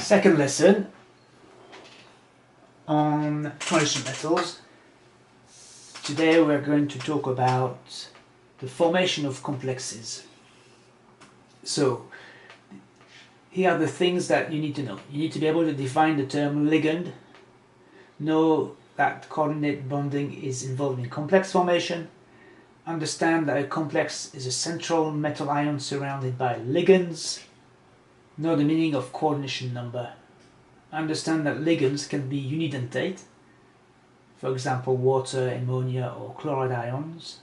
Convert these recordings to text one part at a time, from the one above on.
Second lesson on transition metals. Today we're going to talk about the formation of complexes. So here are the things that you need to know. You need to be able to define the term ligand, know that coordinate bonding is involved in complex formation, understand that a complex is a central metal ion surrounded by ligands, know the meaning of coordination number, understand that ligands can be unidentate, for example water, ammonia or chloride ions,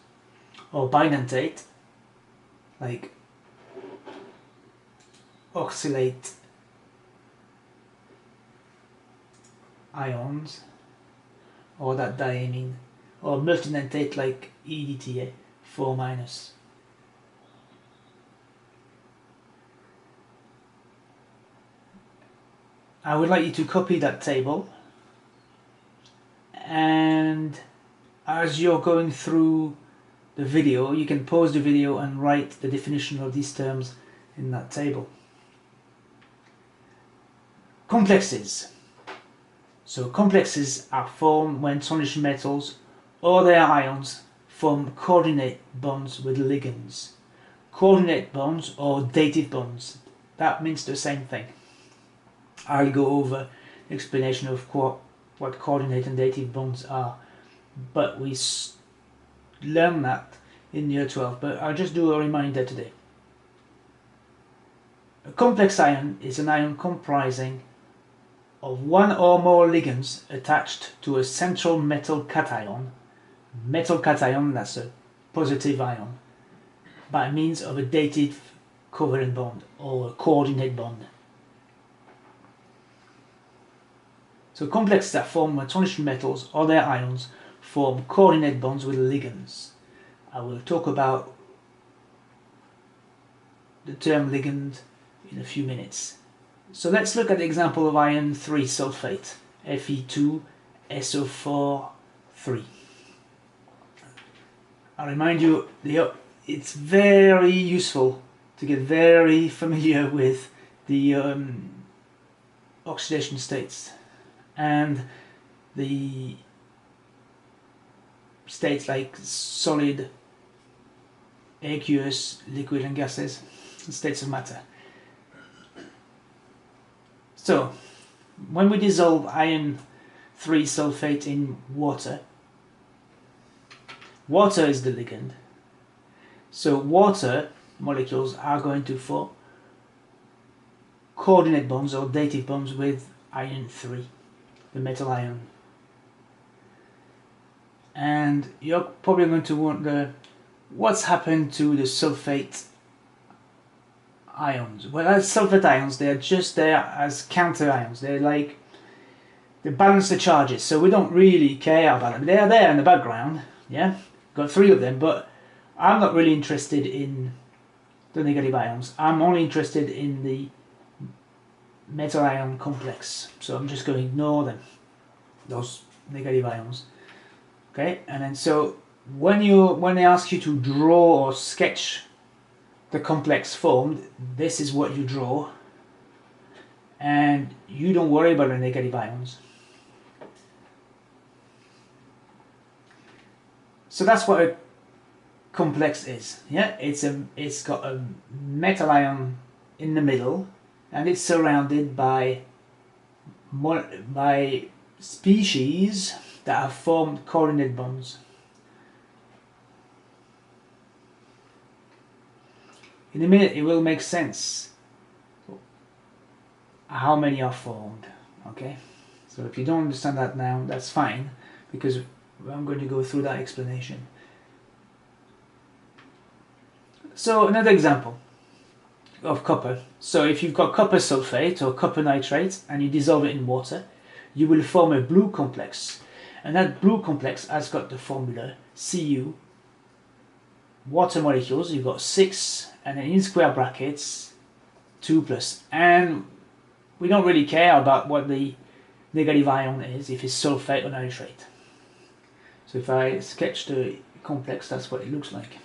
or bidentate, like oxalate ions, or that diamine, or multidentate like EDTA 4-. I would like you to copy that table, and as you're going through the video you can pause the video and write the definition of these terms in that table. Complexes. So complexes are formed when transition metals or their ions form coordinate bonds with ligands. Coordinate bonds or dative bonds, that means the same thing. I'll go over the explanation of what coordinate and dative bonds are, but we learned that in year 12, but I'll just do a reminder today. A complex ion is an ion comprising of one or more ligands attached to a central metal cation. Metal cation, that's a positive ion, by means of a dative covalent bond or a coordinate bond. So complexes are formed when transition metals or their ions form coordinate bonds with ligands. I will talk about the term ligand in a few minutes. So let's look at the example of iron 3 sulfate, Fe2SO4 3. I remind you, it's very useful to get very familiar with the oxidation states and the states like solid, aqueous, liquid and gases, states of matter. So when we dissolve iron 3 sulfate in water, water is the ligand. So water molecules are going to form coordinate bonds or dative bonds with iron 3, the metal ion. And you're probably going to wonder what's happened to the sulfate ions. Well, as sulfate ions, they're just there as counter ions. They're like, they balance the charges, so we don't really care about them. They're there in the background, yeah? Got 3 of them, but I'm not really interested in the negative ions. I'm only interested in the metal ion complex, so I'm just going to ignore them, those negative ions. Okay, and then so when they ask you to draw or sketch the complex formed, this is what you draw, and you don't worry about the negative ions. So that's what a complex is. Yeah, it's got a metal ion in the middle, and it's surrounded by species that have formed coordinate bonds. In a minute it will make sense how many are formed, okay? So if you don't understand that now, that's fine, because I'm going to go through that explanation. So another example of copper. So if you've got copper sulfate or copper nitrate and you dissolve it in water, you will form a blue complex, and that blue complex has got the formula Cu. Water molecules, you've got 6, and then in square brackets 2+, and we don't really care about what the negative ion is, if it's sulfate or nitrate. So if I sketch the complex, that's what it looks like.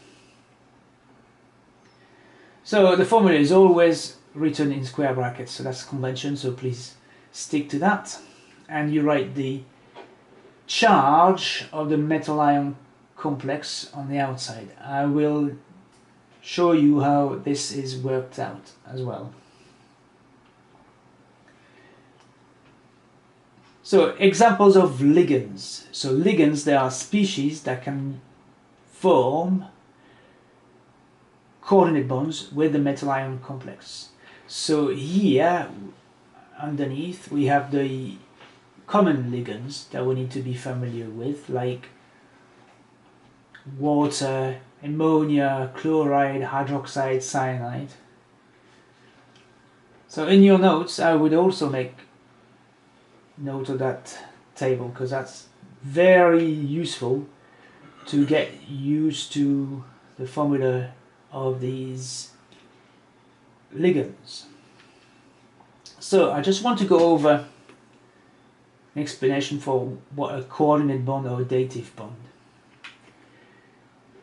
So the formula is always written in square brackets, so that's convention, so please stick to that. And you write the charge of the metal ion complex on the outside. I will show you how this is worked out as well. So examples of ligands. So ligands, they are species that can form coordinate bonds with the metal ion complex. So here underneath we have the common ligands that we need to be familiar with, like water, ammonia, chloride, hydroxide, cyanide. So in your notes I would also make note of that table, because that's very useful to get used to the formula of these ligands. So I just want to go over an explanation for what a coordinate bond or a dative bond.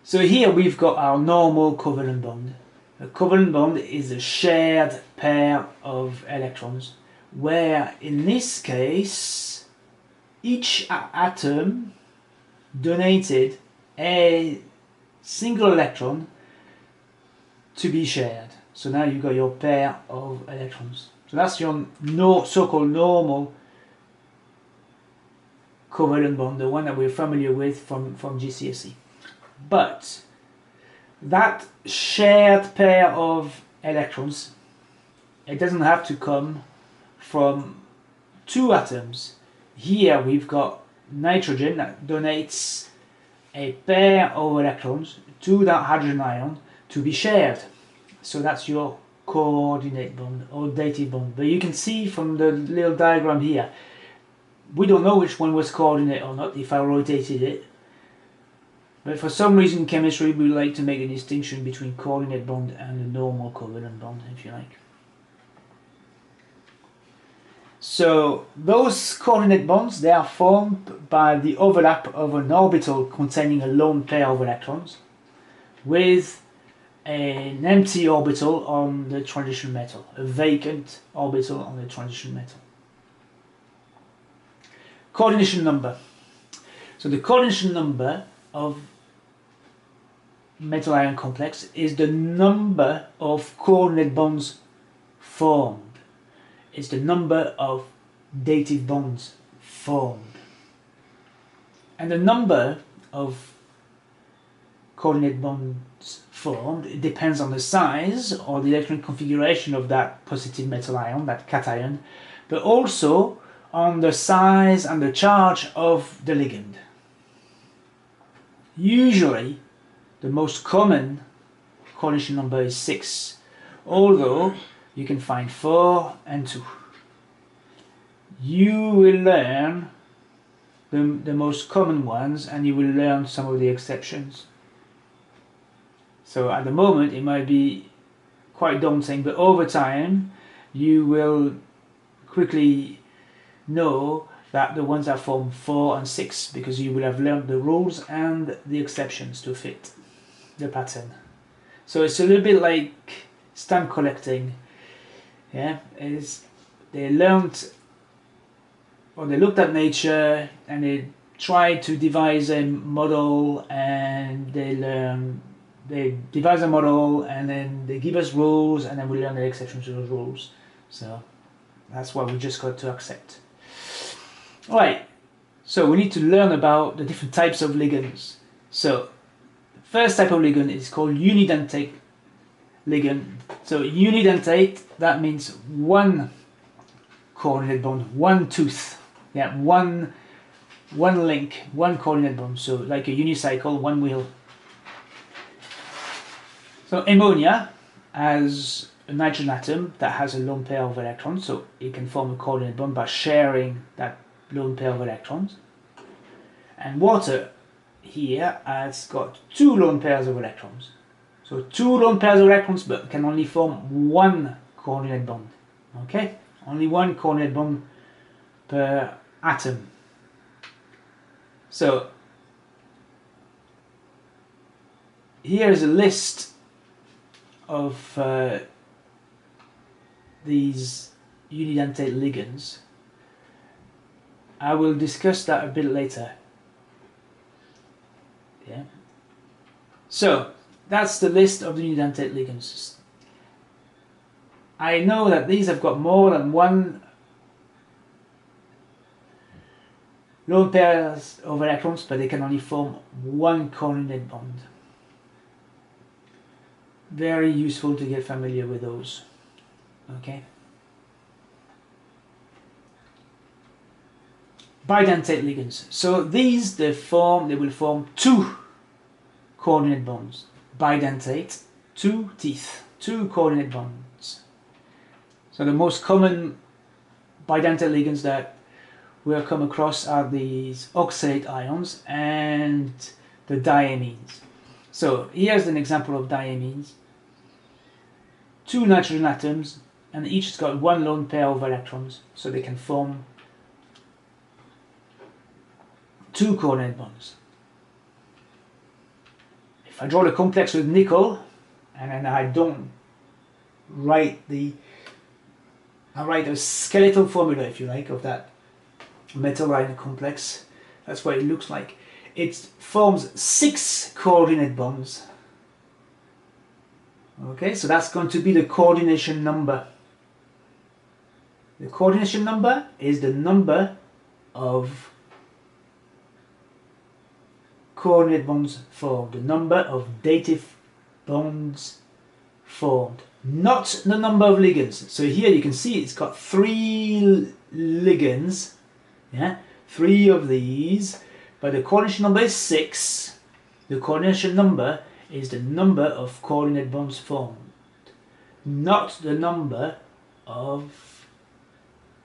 So here we've got our normal covalent bond. A covalent bond is a shared pair of electrons, where in this case each atom donated a single electron to be shared. So now you've got your pair of electrons. So that's your so-called normal covalent bond, the one that we're familiar with from GCSE. But that shared pair of electrons, it doesn't have to come from two atoms. Here we've got nitrogen that donates a pair of electrons to that hydrogen ion to be shared. So that's your coordinate bond or dative bond. But you can see from the little diagram here, we don't know which one was coordinate or not if I rotated it. But for some reason in chemistry we like to make a distinction between coordinate bond and a normal covalent bond, if you like. So those coordinate bonds, they are formed by the overlap of an orbital containing a lone pair of electrons with an empty orbital on the transition metal, a vacant orbital on the transition metal. Coordination number. So the coordination number of metal ion complex is the number of coordinate bonds formed. It's the number of dative bonds formed. And the number of coordinate bonds formed, it depends on the size or the electron configuration of that positive metal ion, that cation, but also on the size and the charge of the ligand. Usually the most common coordination number is 6, although you can find 4 and 2. You will learn the most common ones and you will learn some of the exceptions. So at the moment it might be quite daunting, but over time you will quickly know that the ones that form 4 and 6, because you will have learned the rules and the exceptions to fit the pattern. So it's a little bit like stamp collecting. Yeah, they learned, or they looked at nature and they tried to devise a model, and they devise a model and then they give us rules and then we learn the exceptions to those rules. So that's what we just got to accept. Alright, so we need to learn about the different types of ligands. So the first type of ligand is called unidentate ligand. So unidentate, that means one coordinate bond, one tooth, yeah, one link, one coordinate bond. So like a unicycle, one wheel. So ammonia has a nitrogen atom that has a lone pair of electrons, so it can form a coordinate bond by sharing that lone pair of electrons. And water here has got 2 lone pairs of electrons. So 2 lone pairs of electrons, but can only form one coordinate bond. Okay, only one coordinate bond per atom. So here is a list of these unidentate ligands. I will discuss that a bit later. Yeah. So that's the list of the unidentate ligands. I know that these have got more than one lone pairs of electrons, but they can only form one coordinate bond. Very useful to get familiar with those. Okay. Bidentate ligands. So these they will form two coordinate bonds. Bidentate, two teeth, two coordinate bonds. So the most common bidentate ligands that we'll come across are these oxalate ions and the diamines. So here's an example of diamines. Two nitrogen atoms, and each has got one lone pair of electrons, so they can form two coordinate bonds. If I draw the complex with nickel, and then I write a skeletal formula, if you like, of that metal ion complex. That's what it looks like. It forms 6 coordinate bonds. Okay, so that's going to be the coordination number. The coordination number is the number of coordinate bonds formed, the number of dative bonds formed, not the number of ligands. So here you can see it's got 3 ligands, yeah, 3 of these, but the coordination number is 6. The coordination number is the number of coordinate bonds formed, not the number of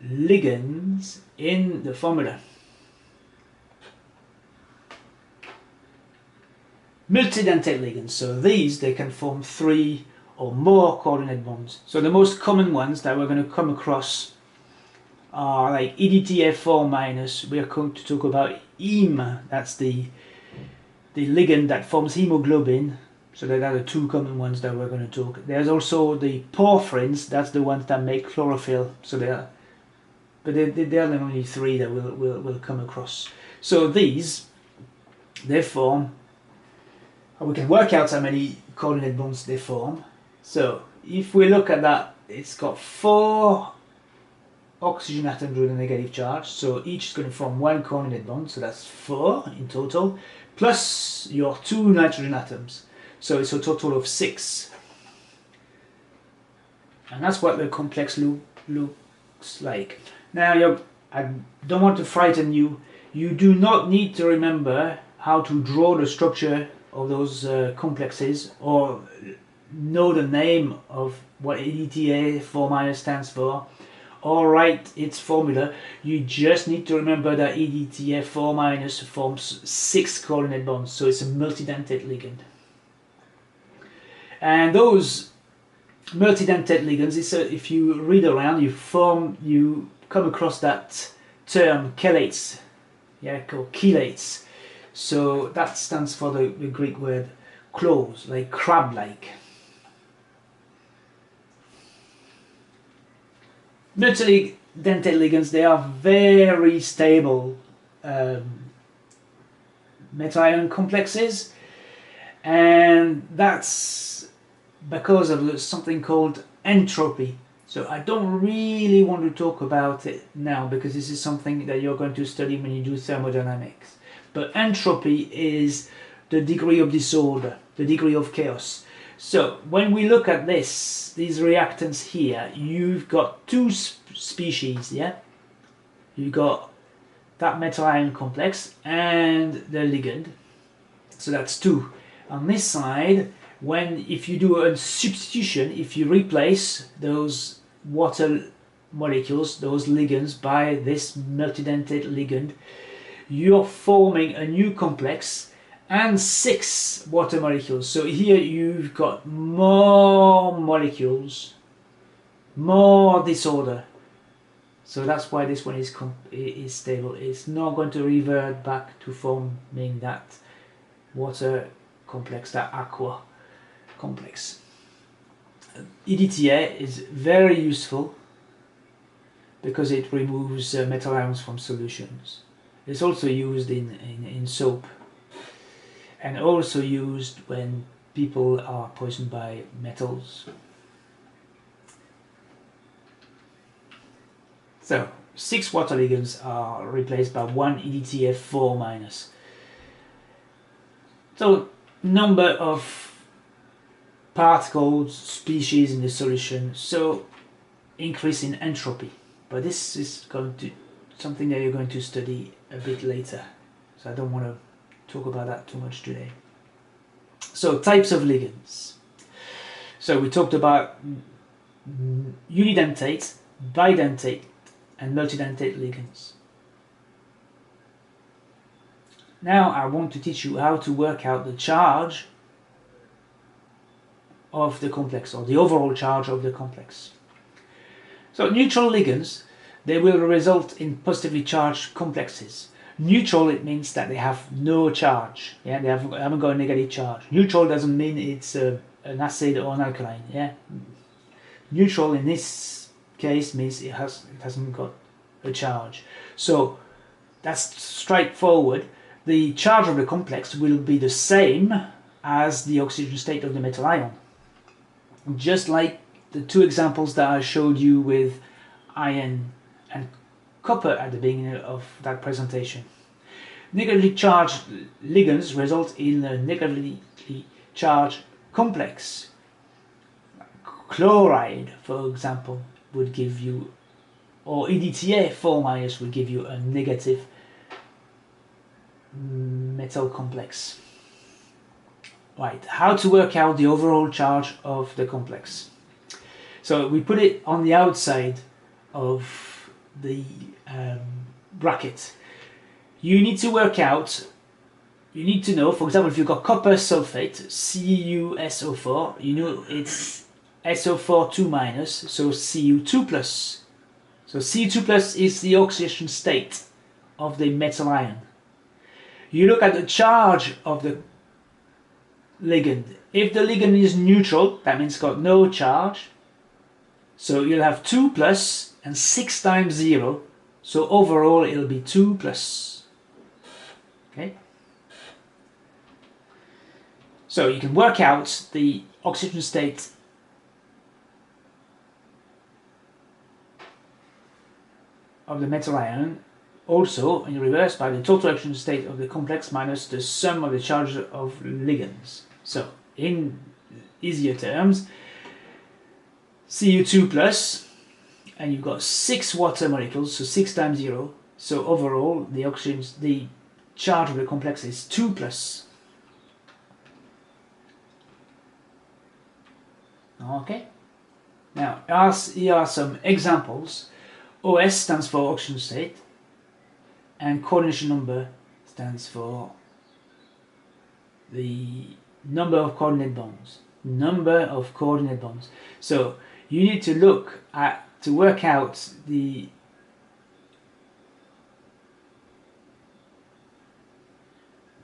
ligands in the formula. Multidentate ligands, so these they can form 3 or more coordinate bonds. So the most common ones that we're going to come across are like EDTF4-. We are going to talk about heme, that's the ligand that forms hemoglobin. So that are the 2 common ones that we're going to talk. There's also the porphyrins, that's the ones that make chlorophyll. So they are, but they're the only 3 that we'll come across. So these, they form, we can work out how many coordinate bonds they form. So if we look at that, it's got 4 oxygen atoms with a negative charge, so each is going to form 1 coordinate bond, so that's 4 in total, plus your 2 nitrogen atoms, so it's a total of 6. And that's what the complex looks like. Now, I don't want to frighten you. You do not need to remember how to draw the structure of those complexes or know the name of what EDTA4- stands for or write its formula. You just need to remember that EDTA4- forms 6 coordinate bonds, so it's a multidentate ligand. And those multidentate ligands, if you read around, you come across that term chelates, yeah, called chelates. So that stands for the Greek word claws, like crab-like. Multidentate ligands, they are very stable metal ion complexes, and that's because of something called entropy. So I don't really want to talk about it now because this is something that you're going to study when you do thermodynamics. But entropy is the degree of disorder, the degree of chaos. So when we look at these reactants here, you've got 2 species, yeah? You've got that metal ion complex and the ligand. So that's 2. On this side, if you do a substitution, if you replace those water molecules, those ligands, by this multidentate ligand, you're forming a new complex and 6 water molecules. So here you've got more molecules, more disorder. So that's why this one is stable. It's not going to revert back to forming that water complex, that aqua complex. EDTA is very useful because it removes metal ions from solutions. It's also used in soap, and also used when people are poisoned by metals. So 6 water ligands are replaced by 1 EDTA4 minus. So number of particles, species in the solution, so increase in entropy. But this is going to something that you're going to study a bit later, so I don't want to talk about that too much today. So types of ligands. So we talked about unidentate, bidentate and multidentate ligands. Now I want to teach you how to work out the charge of the complex, or the overall charge of the complex. So neutral ligands, they will result in positively charged complexes. Neutral, it means that they have no charge. Yeah, they haven't got a negative charge. Neutral doesn't mean it's an acid or an alkaline. Yeah, neutral in this case means it hasn't got a charge. So that's straightforward. The charge of the complex will be the same as the oxygen state of the metal ion. Just like the two examples that I showed you with iron and copper at the beginning of that presentation. Negatively charged ligands result in a negatively charged complex. Chloride, for example, would give you, or EDTA4 minus would give you a negative metal complex. Right, how to work out the overall charge of the complex. So we put it on the outside of the bracket. You need to work out, you need to know, for example, if you've got copper sulfate, CuSO4, you know it's SO4 2 minus, so Cu2 plus. So Cu2 plus is the oxidation state of the metal ion. You look at the charge of the ligand. If the ligand is neutral, that means it's got no charge. So you'll have 2 plus and 6 times 0. So overall it'll be 2 plus. Okay? So you can work out the oxygen state of the metal ion also in reverse by the total oxygen state of the complex minus the sum of the charges of ligands. So in easier terms, Cu2 plus, and you've got 6 water molecules, so 6 times 0. So overall the charge of the complex is 2 plus. Okay. Now here are some examples. OS stands for oxygen state, and coordination number stands for the number of coordinate bonds. Number of coordinate bonds. So you need to look at, to work out the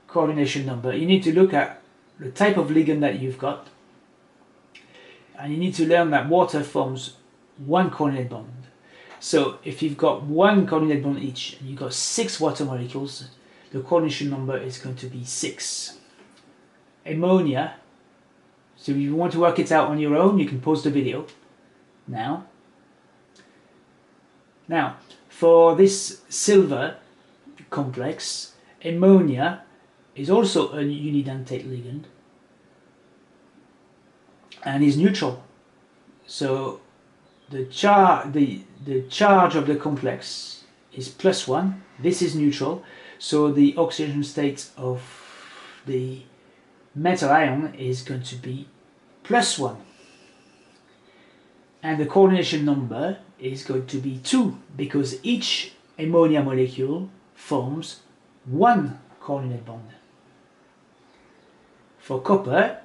coordination number, you need to look at the type of ligand that you've got, and you need to learn that water forms 1 coordinate bond. So if you've got 1 coordinate bond each and you've got 6 water molecules, the coordination number is going to be 6. Ammonia, so if you want to work it out on your own, you can pause the video now. Now, for this silver complex, ammonia is also a unidentate ligand and is neutral. So the charge of the complex is +1. This is neutral, so the oxidation state of the metal ion is going to be +1. And the coordination number is going to be 2, because each ammonia molecule forms 1 coordinate bond. For copper,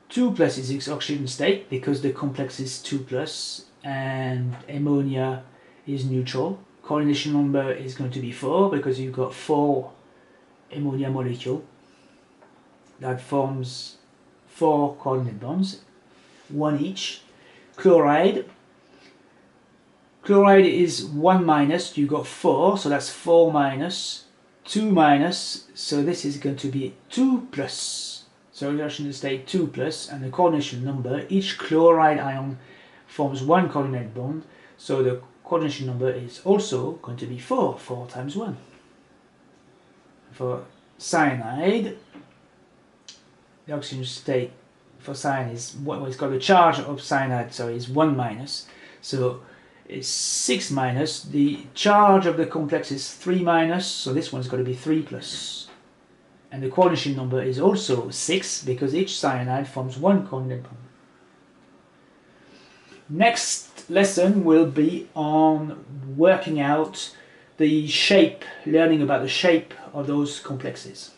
2 plus is its oxidation state because the complex is 2 plus and ammonia is neutral. Coordination number is going to be 4 because you've got 4 ammonia molecule that forms 4 coordinate bonds. 1 each. Chloride is 1 minus, you got 4, so that's 4 minus, 2 minus, so this is going to be 2 plus. So reaction state 2 plus, and the coordination number, each chloride ion forms 1 coordinate bond, so the coordination number is also going to be 4, 4 times 1. For cyanide, the oxygen state for cyanide is, well, it's got the charge of cyanide, so it's 1 minus, so it's 6 minus, the charge of the complex is 3 minus, so this one's got to be 3 plus. And the coordination number is also 6, because each cyanide forms 1 coordinate bond. Next lesson will be on working out the shape, learning about the shape of those complexes.